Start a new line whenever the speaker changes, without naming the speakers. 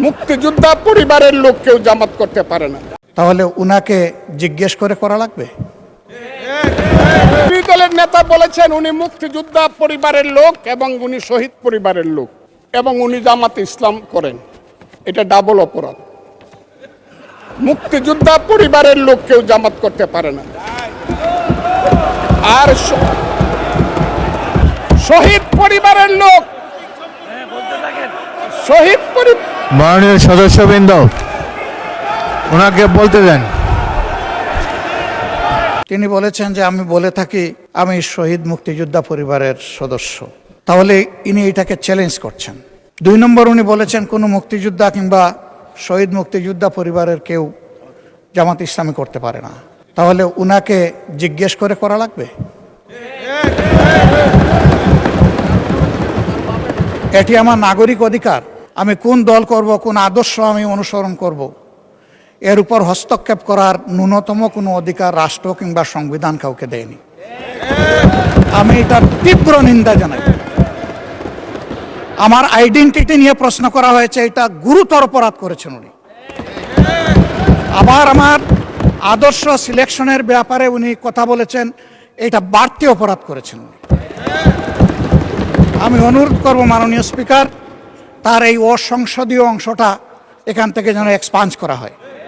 মুক্তিযোদ্ধা পরিবারের লোক কেউ জামাত করতে পারে না।
তাহলে উনাকে জিজ্ঞেস করে করা লাগবে।
বিরোধী দলের নেতা বলেছেন উনি মুক্তিযোদ্ধা পরিবারের লোক এবং উনি শহীদ পরিবারের লোক এবং উনি জামাত ইসলাম করেন। এটা ডাবল অপরাধ। মুক্তিযোদ্ধা পরিবারের লোক কেউ জামাত করতে পারে না। আর শহীদ পরিবারের লোক
মাননীয় সদস্যবৃন্দ ওনাকে বলতে দেন।
তিনি বলেছেন যে আমি বলে থাকি আমি শহীদ মুক্তিযোদ্ধা পরিবারের সদস্য, তাহলে ইনি এটাকে চ্যালেঞ্জ করছেন। 2 নম্বর, উনি বলেছেন কোনো মুক্তিযোদ্ধা কিংবা শহীদ মুক্তিযোদ্ধা পরিবারের কেউ জামাত ইসলামী করতে পারে না, তাহলে উনাকে জিজ্ঞেস করে করা লাগবে। এটি আমার নাগরিক অধিকার। আমি কোন দল করব, কোন আদর্শ আমি অনুসরণ করব, এর উপর হস্তক্ষেপ করার ন্যূনতম কোনো অধিকার রাষ্ট্র কিংবা সংবিধান কাউকে দেয়নি। আমি এটার তীব্র নিন্দা জানাই। আমার আইডেন্টিটি নিয়ে প্রশ্ন করা হয়েছে, এটা গুরুতর অপরাধ করেছেন উনি। আবার আমার আদর্শ সিলেকশনের ব্যাপারে উনি কথা বলেছেন, এটা বাড়তি অপরাধ করেছেন উনি। আমি অনুরোধ করব মাননীয় স্পিকার, তার এই অসংসদীয় অংশটা এখান থেকে যেন এক্সপাঞ্জ করা হয়।